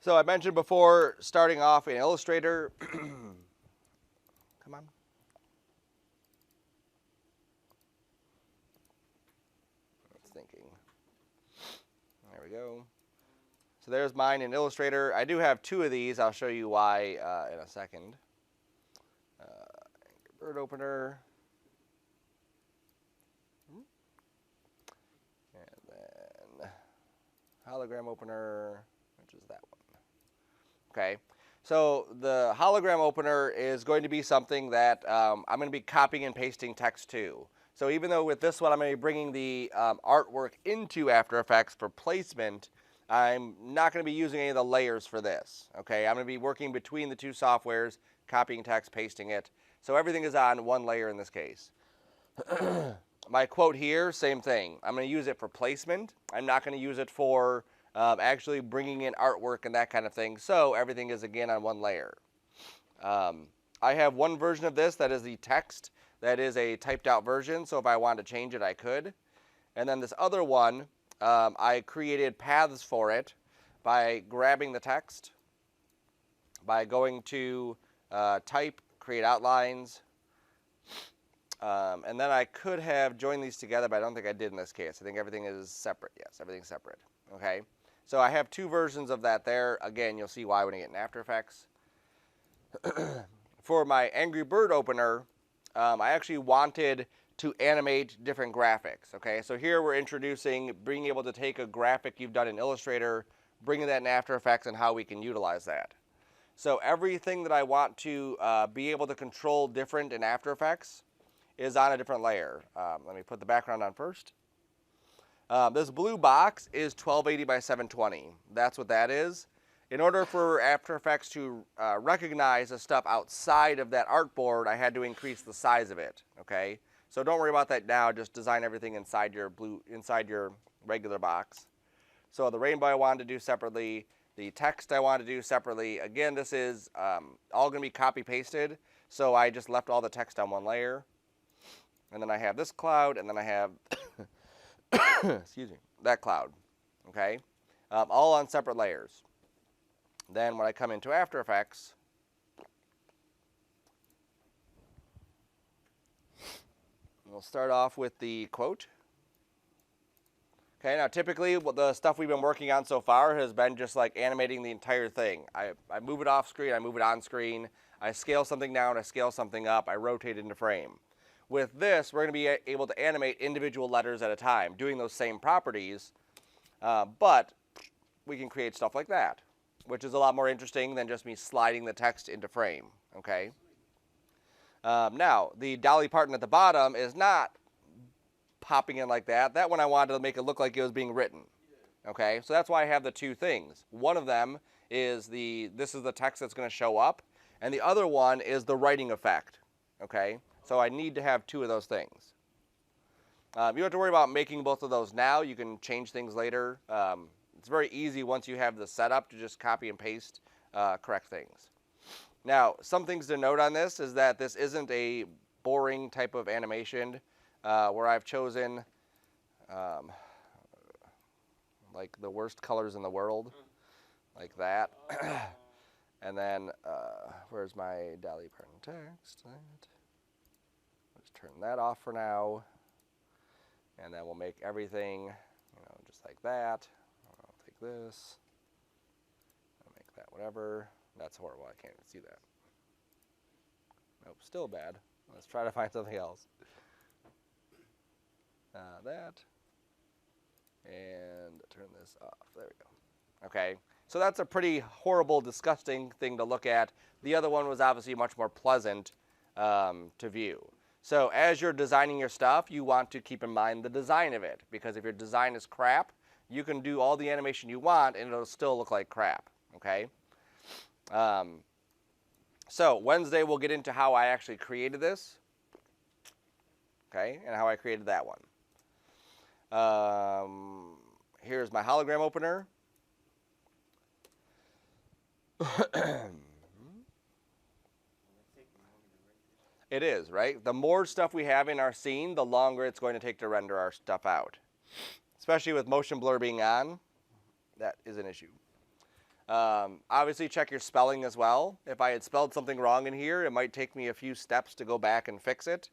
So I mentioned before, starting off in Illustrator. Come on. It's thinking. There we go. So there's mine in Illustrator. I do have two of these. I'll show you why in a second. Bird opener. And then hologram opener, which is that one. Okay. So the hologram opener is going to be something that I'm going to be copying and pasting text to. So even though with this one I'm going to be bringing the artwork into After Effects for placement, I'm not going to be using any of the layers for this. Okay, I'm going to be working between the two softwares, copying text, pasting it. So everything is on one layer in this case. My quote here, same thing. I'm going to use it for placement. I'm not going to use it for actually bringing in artwork and that kind of thing. So everything is again on one layer. I have one version of this that is the text. That is a typed out version. So if I wanted to change it, I could. And then this other one, I created paths for it by grabbing the text, by going to type, create outlines, and then I could have joined these together, but I don't think I did in this case. I think everything is separate. Yes, everything's separate. Okay, so I have two versions of that there. Again, you'll see why when you get in After Effects. For my Angry Bird opener, I actually wanted to animate different graphics. Okay, so here we're introducing being able to take a graphic you've done in Illustrator, bringing that in After Effects, and how we can utilize that. So everything that I want to be able to control different in After Effects is on a different layer. Let me put the background on first. This blue box is 1280 by 720. That's what that is. In order for After Effects to recognize the stuff outside of that artboard, I had to increase the size of it. Okay, so don't worry about that now. Just design everything inside your regular box. So the rainbow I wanted to do separately. The text I wanted to do separately. Again, this is all going to be copy pasted. So I just left all the text on one layer. And then I have this cloud, and then I have, excuse me, that cloud, okay? All on separate layers. Then when I come into After Effects, we'll start off with the quote. Okay, now typically the stuff we've been working on so far has been just like animating the entire thing. I move it off screen, I move it on screen, I scale something down, I scale something up, I rotate it into frame. With this, we're going to be able to animate individual letters at a time, doing those same properties, but we can create stuff like that, which is a lot more interesting than just me sliding the text into frame, okay? Now, the dolly parton at the bottom is not popping in like that. That one I wanted to make it look like it was being written, okay? So that's why I have the two things. One of them is this is the text that's going to show up, and the other one is the writing effect, okay? So I need to have two of those things. You don't have to worry about making both of those now. You can change things later. It's very easy once you have the setup to just copy and paste correct things. Now, some things to note on this is that this isn't a boring type of animation where I've chosen like the worst colors in the world, like that. And then, where's my dolly parton text? Let's turn that off for now, and then we'll make everything, just like that. I'll take this, I'll make that whatever. That's horrible, I can't even see that. Nope, still bad. Let's try to find something else. That, and turn this off. There we go. Okay, so that's a pretty horrible, disgusting thing to look at. The other one was obviously much more pleasant to view. So as you're designing your stuff, you want to keep in mind the design of it, because if your design is crap, you can do all the animation you want and it'll still look like crap, okay? So Wednesday we'll get into how I actually created this, okay, and how I created that one. Here's my hologram opener. It is, right? The more stuff we have in our scene, the longer it's going to take to render our stuff out. Especially with motion blur being on, that is an issue. Obviously check your spelling as well. If I had spelled something wrong in here, it might take me a few steps to go back and fix it.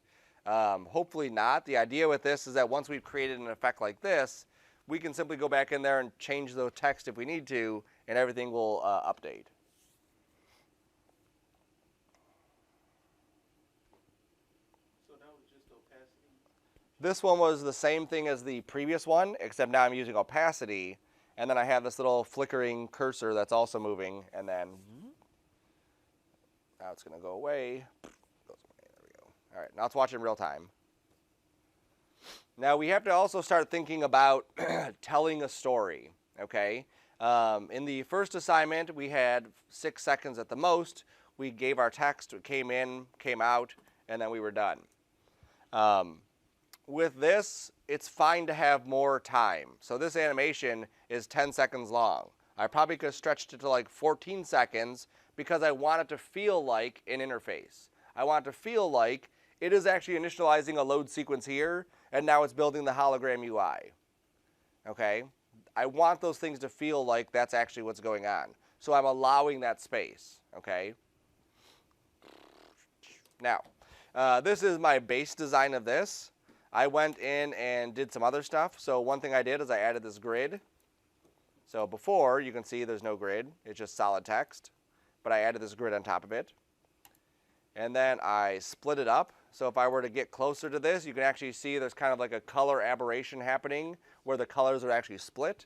Hopefully not. The idea with this is that once we've created an effect like this, we can simply go back in there and change the text if we need to, and everything will update. So that was just opacity? This one was the same thing as the previous one, except now I'm using opacity, and then I have this little flickering cursor that's also moving, and then now it's going to go away. Goes away. There we go. All right, now let's watch it in real time. Now we have to also start thinking about telling a story, okay? In the first assignment, we had 6 seconds at the most. We gave our text, it came in, came out, and then we were done. With this, it's fine to have more time. So this animation is 10 seconds long. I probably could have stretched it to like 14 seconds because I want it to feel like an interface. I want it to feel like it is actually initializing a load sequence here, and now it's building the hologram UI. Okay? I want those things to feel like that's actually what's going on. So I'm allowing that space. Okay? Now, this is my base design of this. I went in and did some other stuff. So one thing I did is I added this grid. So before, you can see there's no grid. It's just solid text. But I added this grid on top of it. And then I split it up. So if I were to get closer to this, you can actually see there's kind of like a color aberration happening where the colors are actually split.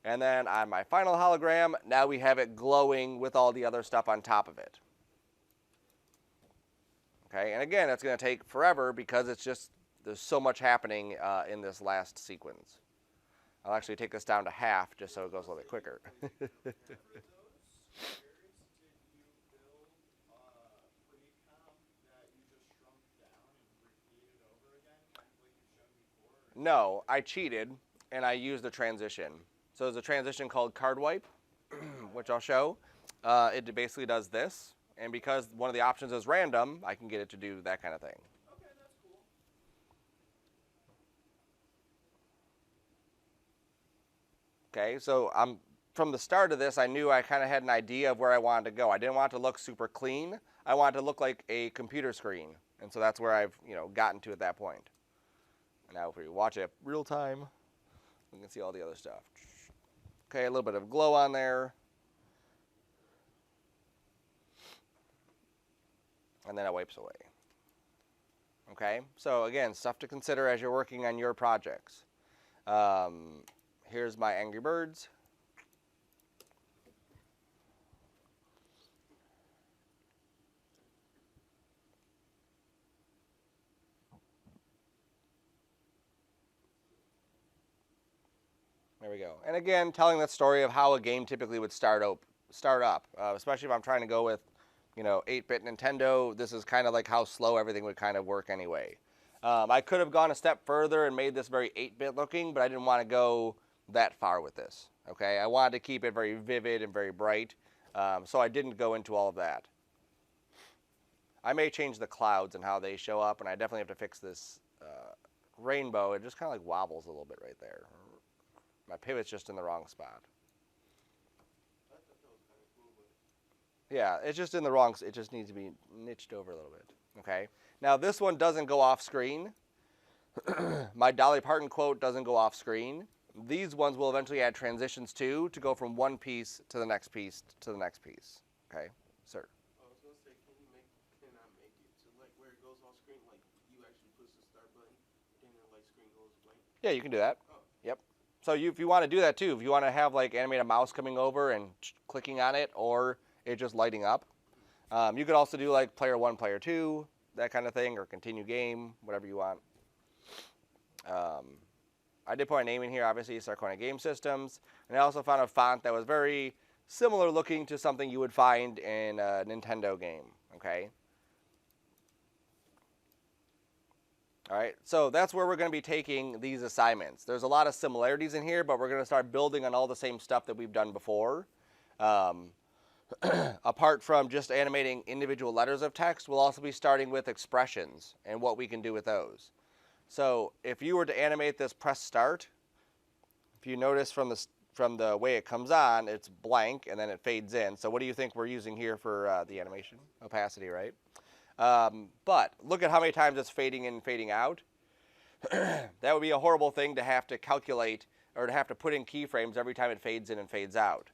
And then on my final hologram, now we have it glowing with all the other stuff on top of it. Okay, and again, it's going to take forever because it's just, there's so much happening in this last sequence. I'll actually take this down to half just so it goes a little bit quicker. No, I cheated and I used a transition. So there's a transition called card wipe, which I'll show. It basically does this, and because one of the options is random, I can get it to do that kind of thing. Okay, that's cool. Okay, so from the start of this, I knew I kind of had an idea of where I wanted to go. I didn't want it to look super clean. I wanted it to look like a computer screen, and so that's where I've gotten to at that point. Now if we watch it real time, we can see all the other stuff. Okay, a little bit of glow on there. And then it wipes away. Okay, so again, stuff to consider as you're working on your projects. Here's my Angry Birds. There we go. And again, telling that story of how a game typically would start up, especially if I'm trying to go with 8-bit Nintendo. This is kind of like how slow everything would kind of work anyway. I could have gone a step further and made this very 8-bit looking, but I didn't want to go that far with this. Okay, I wanted to keep it very vivid and very bright, so I didn't go into all of that. I may change the clouds and how they show up, and I definitely have to fix this rainbow. It just kind of like wobbles a little bit right there. My pivot's just in the wrong spot. Yeah, it's just in the wrong, it just needs to be niched over a little bit. Okay, now this one doesn't go off screen. My Dolly Parton quote doesn't go off screen. These ones will eventually add transitions to go from one piece to the next piece to the next piece. Okay, sir. I was gonna say, can I make it to like where it goes off screen, like you actually push the start button, and then like screen goes blank? Yeah, you can do that. Oh. Yep. So if you want to do that too, if you want to have like animate a mouse coming over and clicking on it, or it just lighting up, you could also do like player 1, player 2, that kind of thing, or continue game, whatever you want. I did put a name in here, obviously, Sarcona Game Systems, and I also found a font that was very similar looking to something you would find in a Nintendo game. Okay. All right, so that's where we're going to be taking these assignments. There's a lot of similarities in here, but we're going to start building on all the same stuff that we've done before. Apart from just animating individual letters of text, we'll also be starting with expressions and what we can do with those. So if you were to animate this press start, if you notice from from the way it comes on, it's blank and then it fades in. So what do you think we're using here for the animation? Opacity, right? But look at how many times it's fading in and fading out. That would be a horrible thing to have to calculate or to have to put in keyframes every time it fades in and fades out.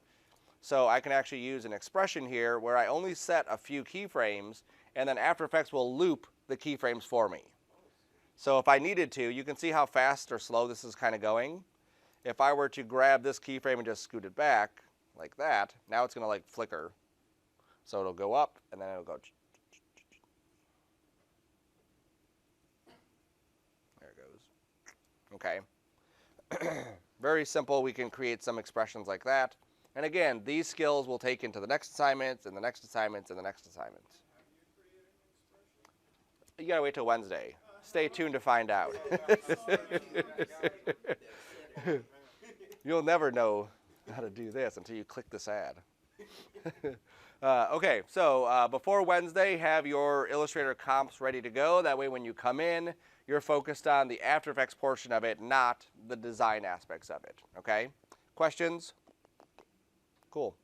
So I can actually use an expression here where I only set a few keyframes, and then After Effects will loop the keyframes for me. So if I needed to, you can see how fast or slow this is kind of going. If I were to grab this keyframe and just scoot it back like that, now it's going to like flicker. So it'll go up and then it'll go. There it goes. Okay. Very simple. We can create some expressions like that. And again, these skills we'll take into the next assignments and the next assignments and the next assignments. You gotta wait till Wednesday. Stay tuned to find out. You'll never know how to do this until you click this ad. Okay, so before Wednesday, have your Illustrator comps ready to go. That way when you come in, you're focused on the After Effects portion of it, not the design aspects of it. Okay? Questions? Cool.